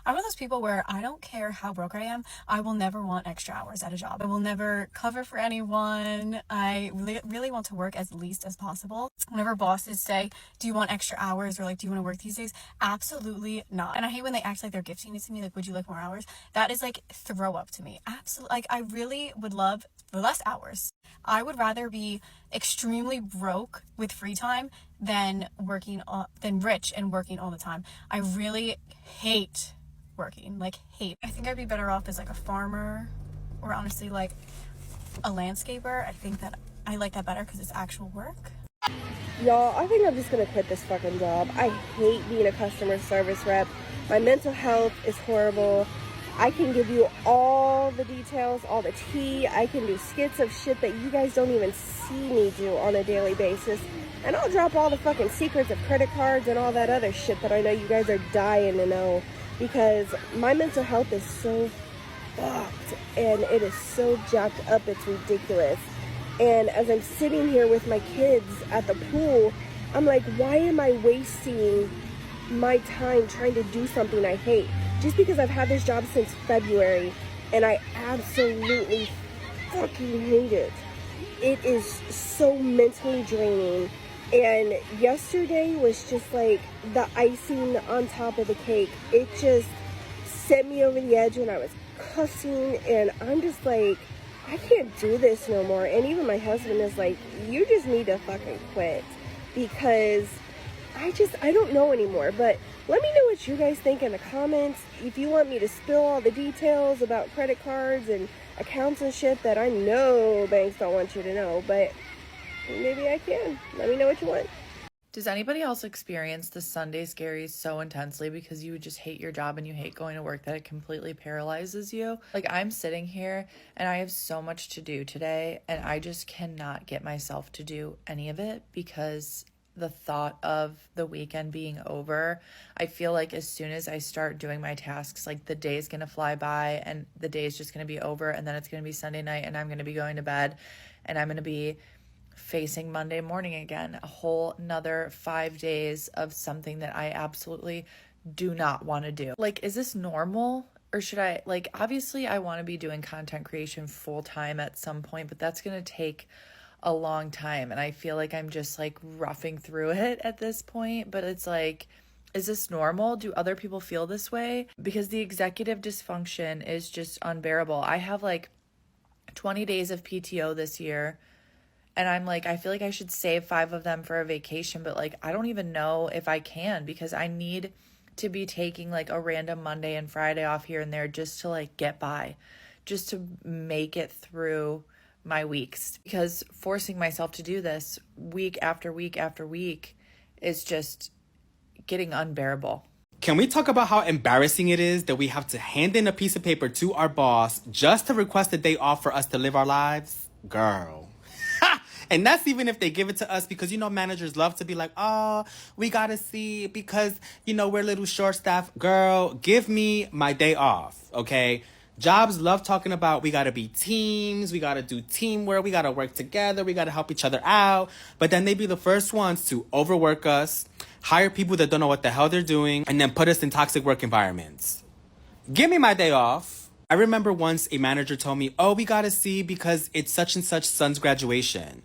I'm one of those people where I don't care how broke I am. I will never want extra hours at a job. I will never cover for anyone. I really want to work as least as possible. Whenever bosses say, do you want extra hours, or like, do you want to work these days? Absolutely not. And I hate when they act like they're gifting it to me, like, would you like more hours? That is like throw up to me. Absolutely. Like, I really would love less hours. I would rather be extremely broke with free time than rich and working all the time. I really hate working, like hate. I think I'd be better off as like a farmer, or honestly like a landscaper. I think that I like that better because it's actual work. Y'all, I think I'm just gonna quit this fucking job. I hate being a customer service rep. My mental health is horrible. I can give you all the details, all the tea. I can do skits of shit that you guys don't even see me do on a daily basis. And I'll drop all the fucking secrets of credit cards and all that other shit that I know you guys are dying to know. Because my mental health is so fucked and it is so jacked up, it's ridiculous. And as I'm sitting here with my kids at the pool, I'm like, why am I wasting my time trying to do something I hate? Just because I've had this job since February and I absolutely fucking hate it. It is so mentally draining. And yesterday was just like the icing on top of the cake. It just set me over the edge when I was cussing, and I'm just like, I can't do this no more. And even my husband is like, you just need to fucking quit, because I don't know anymore. But let me know what you guys think in the comments. If you want me to spill all the details about credit cards and accounts and shit that I know banks don't want you to know, but maybe I can. Let me know what you want. Does anybody else experience the Sunday scaries so intensely because you just hate your job and you hate going to work that it completely paralyzes you? Like, I'm sitting here and I have so much to do today and I just cannot get myself to do any of it because the thought of the weekend being over, I feel like as soon as I start doing my tasks, like the day is going to fly by and the day is just going to be over, and then it's going to be Sunday night and I'm going to be going to bed and I'm going to be facing Monday morning again, a whole another 5 days of something that I absolutely do not want to do. Like, is this normal? Or should I, like, obviously I want to be doing content creation full time at some point, but that's going to take a long time. And I feel like I'm just like roughing through it at this point, but it's like, is this normal? Do other people feel this way? Because the executive dysfunction is just unbearable. I have like 20 days of PTO this year. And I'm like, I feel like I should save 5 of them for a vacation, but like, I don't even know if I can, because I need to be taking like a random Monday and Friday off here and there just to like get by, just to make it through my weeks, because forcing myself to do this week after week after week is just getting unbearable. Can we talk about how embarrassing it is that we have to hand in a piece of paper to our boss just to request a day off for us to live our lives? Girl. And that's even if they give it to us, because, you know, managers love to be like, oh, we got to see because, you know, we're a little short staffed. Girl, give me my day off, okay? Jobs love talking about we got to be teams, we got to do teamwork, we got to work together, we got to help each other out. But then they be the first ones to overwork us, hire people that don't know what the hell they're doing, and then put us in toxic work environments. Give me my day off. I remember once a manager told me, oh, we got to see because it's such and such son's graduation.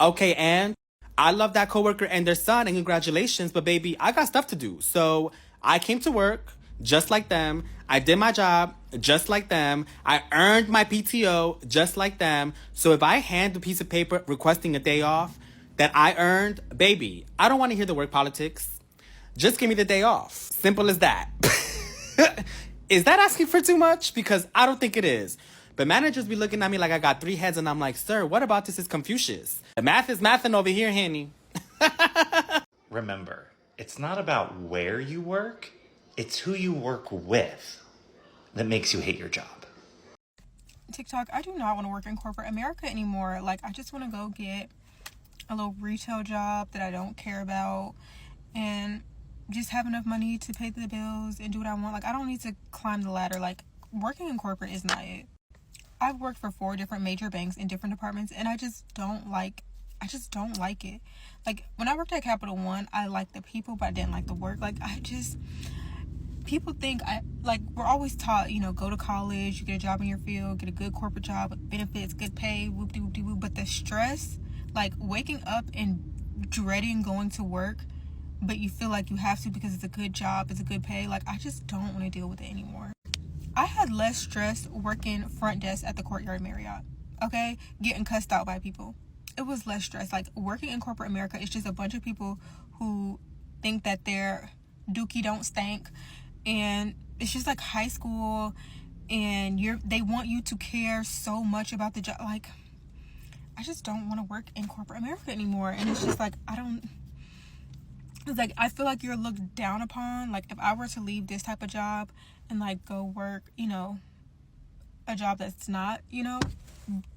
Okay, and I love that coworker and their son, and congratulations, but baby, I got stuff to do. So I came to work just like them. I did my job just like them. I earned my PTO just like them. So if I hand a piece of paper requesting a day off that I earned, baby, I don't want to hear the work politics. Just give me the day off. Simple as that. Is that asking for too much? Because I don't think it is. But managers be looking at me like I got 3 heads, and I'm like, sir, what about this is Confucius? The math is mathin' over here, Henny. Remember, it's not about where you work, it's who you work with that makes you hate your job. TikTok, I do not want to work in corporate America anymore. Like, I just want to go get a little retail job that I don't care about and just have enough money to pay the bills and do what I want. Like, I don't need to climb the ladder. Like, working in corporate is not it. I've worked for 4 different major banks in different departments, and I just don't like it. Like, when I worked at Capital One, I liked the people, but I didn't like the work. Like, people think we're always taught, go to college, you get a job in your field, get a good corporate job with benefits, good pay, whoop-de-whoop-de-whoop. But the stress, like waking up and dreading going to work, but you feel like you have to because it's a good job, it's a good pay. Like, I just don't want to deal with it anymore. I had less stress working front desk at the Courtyard Marriott, okay? Getting cussed out by people. It was less stress. Like, working in corporate America is just a bunch of people who think that their dookie don't stank, and it's just like high school, and they want you to care so much about the job. Like, I just don't want to work in corporate America anymore. And it's just like, it's like, I feel like you're looked down upon. Like, if I were to leave this type of job and like go work, a job that's not,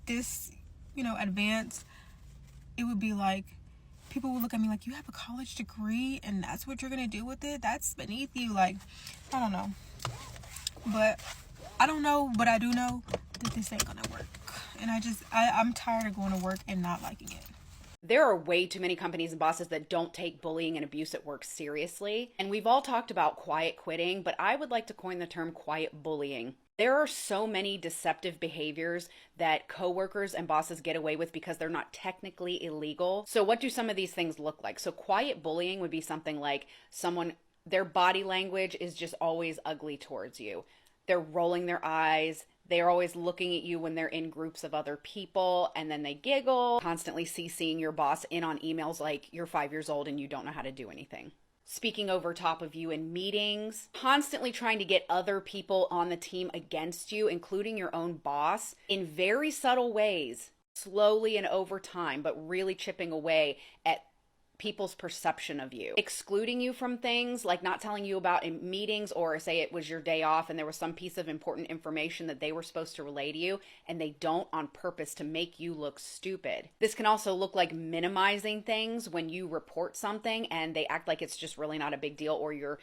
this, advanced, it would be like, people would look at me like, you have a college degree and that's what you're gonna do with it? That's beneath you. Like, I don't know. But I don't know, but I do know that this ain't gonna work. And I'm tired of going to work and not liking it. There are way too many companies and bosses that don't take bullying and abuse at work seriously. And we've all talked about quiet quitting, but I would like to coin the term quiet bullying. There are so many deceptive behaviors that coworkers and bosses get away with because they're not technically illegal. So what do some of these things look like? So quiet bullying would be something like their body language is just always ugly towards you. They're rolling their eyes. They're always looking at you when they're in groups of other people, and then they giggle, constantly CCing your boss in on emails like you're 5 years old and you don't know how to do anything. Speaking over top of you in meetings, constantly trying to get other people on the team against you, including your own boss, in very subtle ways, slowly and over time, but really chipping away at people's perception of you, excluding you from things, like not telling you about in meetings, or say it was your day off and there was some piece of important information that they were supposed to relay to you and they don't, on purpose to make you look stupid. This can also look like minimizing things when you report something and they act like it's just really not a big deal, or you're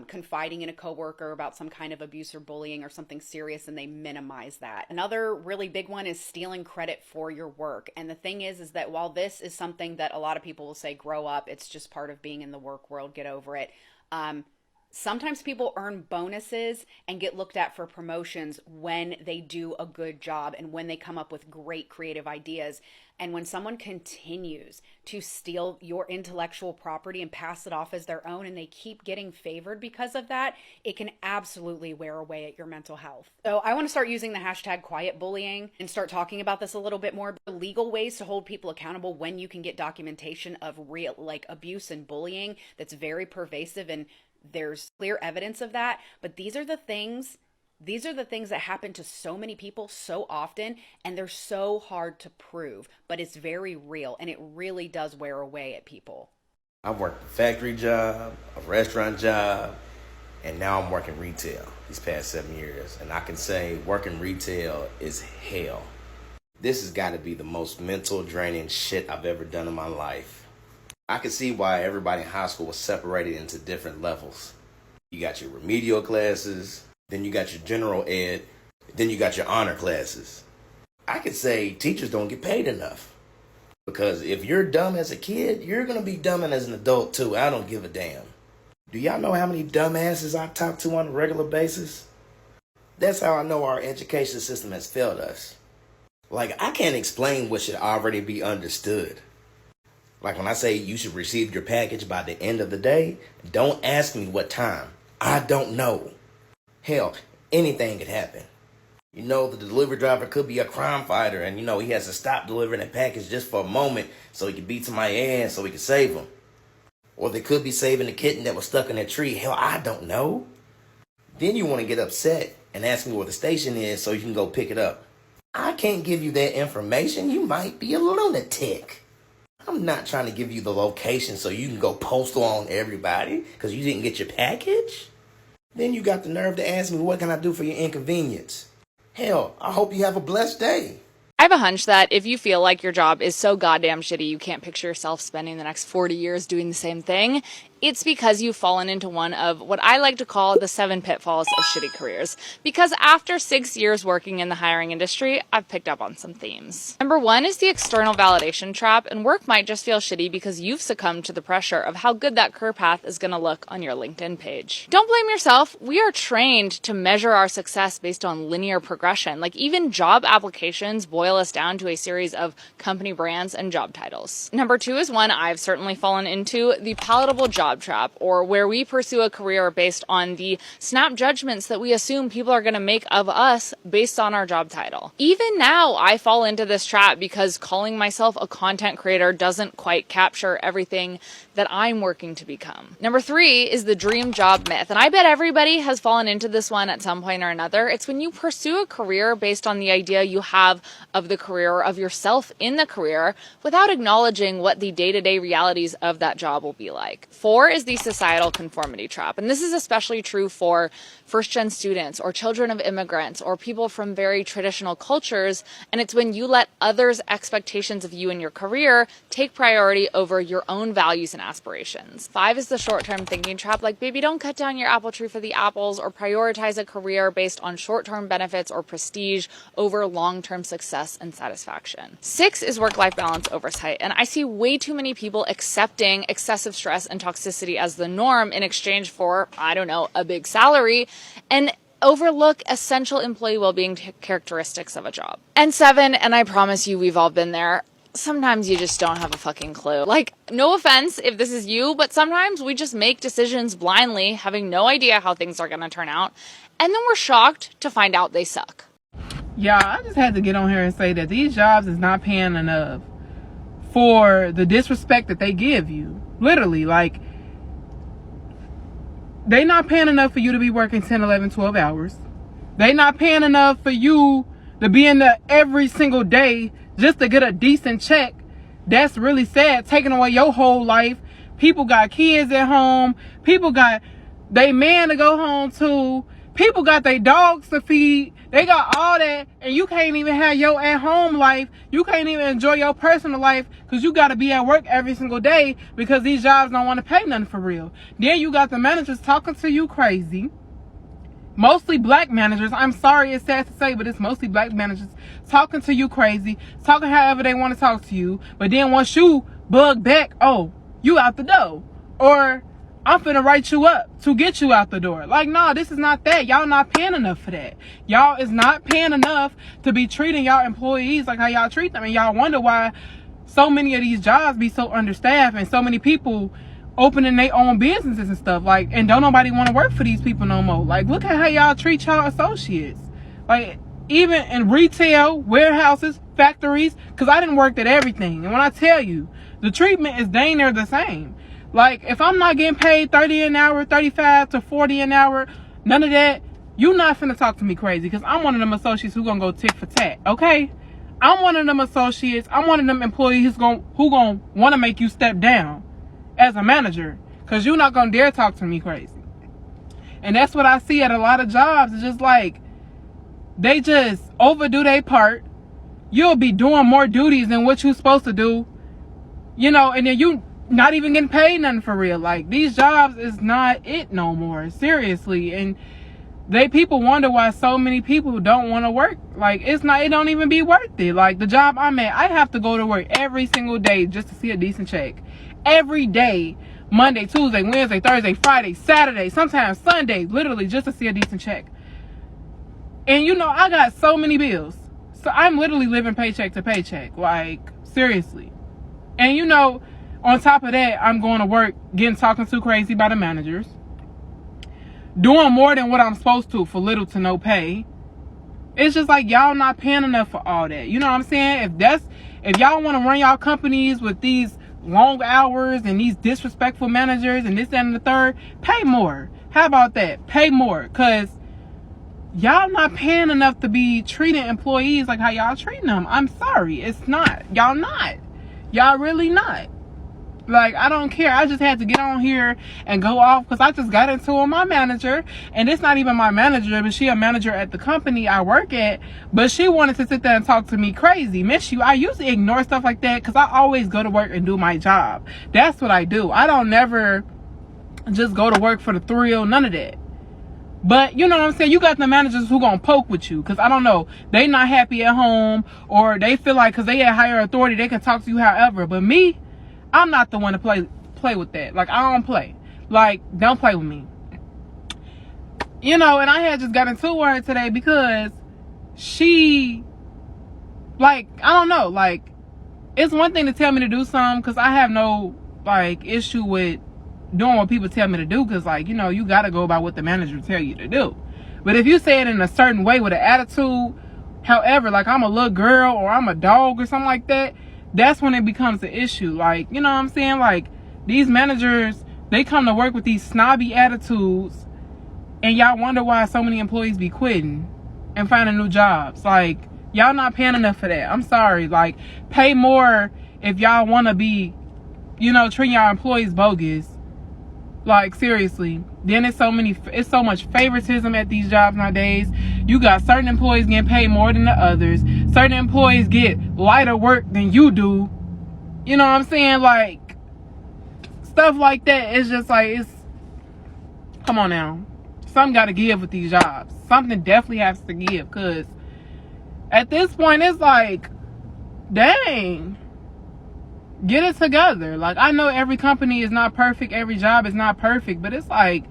confiding in a coworker about some kind of abuse or bullying or something serious and they minimize that. Another really big one is stealing credit for your work. And the thing is that while this is something that a lot of people will say, grow up, it's just part of being in the work world, get over it. Sometimes people earn bonuses and get looked at for promotions when they do a good job and when they come up with great creative ideas. And when someone continues to steal your intellectual property and pass it off as their own, and they keep getting favored because of that, it can absolutely wear away at your mental health. So I want to start using the hashtag quiet bullying and start talking about this a little bit more. Legal ways to hold people accountable when you can get documentation of real abuse and bullying that's very pervasive, and there's clear evidence of that. But these are the things that happen to so many people so often, and they're so hard to prove, but it's very real, and it really does wear away at people. I worked a factory job, a restaurant job, and now I'm working retail these past 7 years. And I can say working retail is hell. This has got to be the most mental draining shit I've ever done in my life. I can see why everybody in high school was separated into different levels. You got your remedial classes, then you got your general ed, then you got your honor classes. I could say teachers don't get paid enough. Because if you're dumb as a kid, you're going to be dumb as an adult too. I don't give a damn. Do y'all know how many dumbasses I talk to on a regular basis? That's how I know our education system has failed us. I can't explain what should already be understood. When I say you should receive your package by the end of the day, don't ask me what time. I don't know. Hell, anything could happen. The delivery driver could be a crime fighter and, he has to stop delivering that package just for a moment so he can beat somebody ass so he can save them. Or they could be saving the kitten that was stuck in a tree. Hell, I don't know. Then you want to get upset and ask me where the station is so you can go pick it up. I can't give you that information. You might be a lunatic. I'm not trying to give you the location so you can go postal on everybody because you didn't get your package. Then you got the nerve to ask me, what can I do for your inconvenience? Hell, I hope you have a blessed day. I have a hunch that if you feel like your job is so goddamn shitty you can't picture yourself spending the next 40 years doing the same thing, it's because you've fallen into one of what I like to call the 7 pitfalls of shitty careers. Because after 6 years working in the hiring industry, I've picked up on some themes. Number 1 is the external validation trap, and work might just feel shitty because you've succumbed to the pressure of how good that career path is going to look on your LinkedIn page. Don't blame yourself. We are trained to measure our success based on linear progression. Like, even job applications boil us down to a series of company brands and job titles. Number 2 is one I've certainly fallen into, the palatable job trap, or where we pursue a career based on the snap judgments that we assume people are going to make of us based on our job title. Even now, I fall into this trap because calling myself a content creator doesn't quite capture everything that I'm working to become. Number 3 is the dream job myth, and I bet everybody has fallen into this one at some point or another. It's when you pursue a career based on the idea you have of the career, or of yourself in the career, without acknowledging what the day-to-day realities of that job will be like. 4 is the societal conformity trap, and this is especially true for first-gen students or children of immigrants or people from very traditional cultures, and it's when you let others' expectations of you and your career take priority over your own values and aspirations. 5 is the short-term thinking trap, like, baby, don't cut down your apple tree for the apples or prioritize a career based on short-term benefits or prestige over long-term success and satisfaction. 6 is work-life balance oversight, and I see way too many people accepting excessive stress and toxicity as the norm in exchange for, I don't know, a big salary, and overlook essential employee well-being characteristics of a job. And 7, and I promise you we've all been there, sometimes you just don't have a fucking clue. Like, no offense if this is you, but sometimes we just make decisions blindly, having no idea how things are going to turn out, and then we're shocked to find out they suck. Yeah, I just had to get on here and say that these jobs is not paying enough for the disrespect that they give you. Literally, like, they not paying enough for you to be working 10, 11, 12 hours. They not paying enough for you to be in there every single day just to get a decent check. That's really sad, taking away your whole life. People got kids at home. People got they man to go home to. People got their dogs to feed. They got all that, and you can't even have your at-home life. You can't even enjoy your personal life because you got to be at work every single day because these jobs don't want to pay nothing for real. Then you got the managers talking to you crazy. Mostly black managers. I'm sorry, it's sad to say, but it's mostly black managers talking to you crazy, talking however they want to talk to you. But then once you bug back, oh, you out the door. Or I'm finna write you up to get you out the door. Like, no, this is not that. Y'all not paying enough for that. Y'all is not paying enough to be treating y'all employees like how y'all treat them. And y'all wonder why so many of these jobs be so understaffed and so many people opening their own businesses and stuff. Like, and don't nobody want to work for these people no more. Like, look at how y'all treat y'all associates. Like, even in retail, warehouses, factories, because I didn't work at everything. And when I tell you, the treatment is dang near the same. Like, if I'm not getting paid 30 an hour, 35 to 40 an hour, none of that, you not finna talk to me crazy, because I'm one of them associates who gonna go tit for tat, okay? I'm one of them associates, I'm one of them employees who gonna wanna make you step down as a manager, because you not gonna dare talk to me crazy. And that's what I see at a lot of jobs. It's just like, they just overdo their part. You'll be doing more duties than what you're supposed to do, you know, and then you not even getting paid nothing for real. Like, these jobs is not it no more, seriously. And people wonder why so many people don't want to work. Like, it don't even be worth it. Like, the job I'm at, I have to go to work every single day just to see a decent check. Every day, Monday, Tuesday, Wednesday, Thursday, Friday, Saturday, sometimes Sunday, literally just to see a decent check. And you know, I got so many bills, so I'm literally living paycheck to paycheck, like, seriously. And you know, on top of that, I'm going to work, getting talking too crazy by the managers, doing more than what I'm supposed to for little to no pay. It's just like, y'all not paying enough for all that. You know what I'm saying? If y'all want to run y'all companies with these long hours and these disrespectful managers and this, that, and the third, pay more. How about that? Pay more, because y'all not paying enough to be treating employees like how y'all treating them. I'm sorry, it's not. Y'all not. Y'all really not. Like, I don't care. I just had to get on here and go off because I just got into it with my manager. And it's not even my manager, but she a manager at the company I work at. But she wanted to sit there and talk to me crazy. Miss you. I usually ignore stuff like that because I always go to work and do my job. That's what I do. I don't never just go to work for the thrill, none of that. But you know what I'm saying, you got the managers who gonna poke with you, because I don't know, they not happy at home, or they feel like because they have higher authority they can talk to you however. But me, I'm not the one to play with that. Like, I don't play. Like, don't play with me. You know, and I had just got into her today because she, like, I don't know, like, it's one thing to tell me to do something, because I have no, like, issue with doing what people tell me to do, because, like, you know, you got to go by what the manager tell you to do. But if you say it in a certain way with an attitude, however, like, I'm a little girl or I'm a dog or something like that, that's when it becomes an issue. Like, you know what I'm saying? Like, these managers, they come to work with these snobby attitudes, and y'all wonder why so many employees be quitting and finding new jobs. Like, y'all not paying enough for that. I'm sorry. Like, pay more if y'all want to be, you know, treating y'all employees bogus. Like, seriously. Then it's so much favoritism at these jobs nowadays. You got certain employees getting paid more than the others. Certain employees get lighter work than you do. You know what I'm saying? Like, stuff like that. It's just like, it's, come on now. Something got to give with these jobs. Something definitely has to give, because at this point, it's like, dang, get it together. Like, I know every company is not perfect, every job is not perfect, but it's like,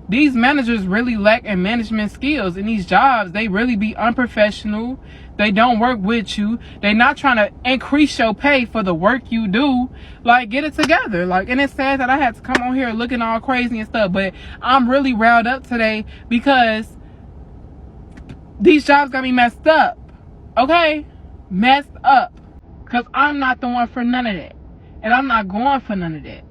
these managers really lack in management skills. In these jobs, they really be unprofessional. They don't work with you. They're not trying to increase your pay for the work you do. Like, get it together. Like, and it's sad that I had to come on here looking all crazy and stuff, but I'm really riled up today because these jobs got me messed up. Okay? Messed up. Because I'm not the one for none of that. And I'm not going for none of that.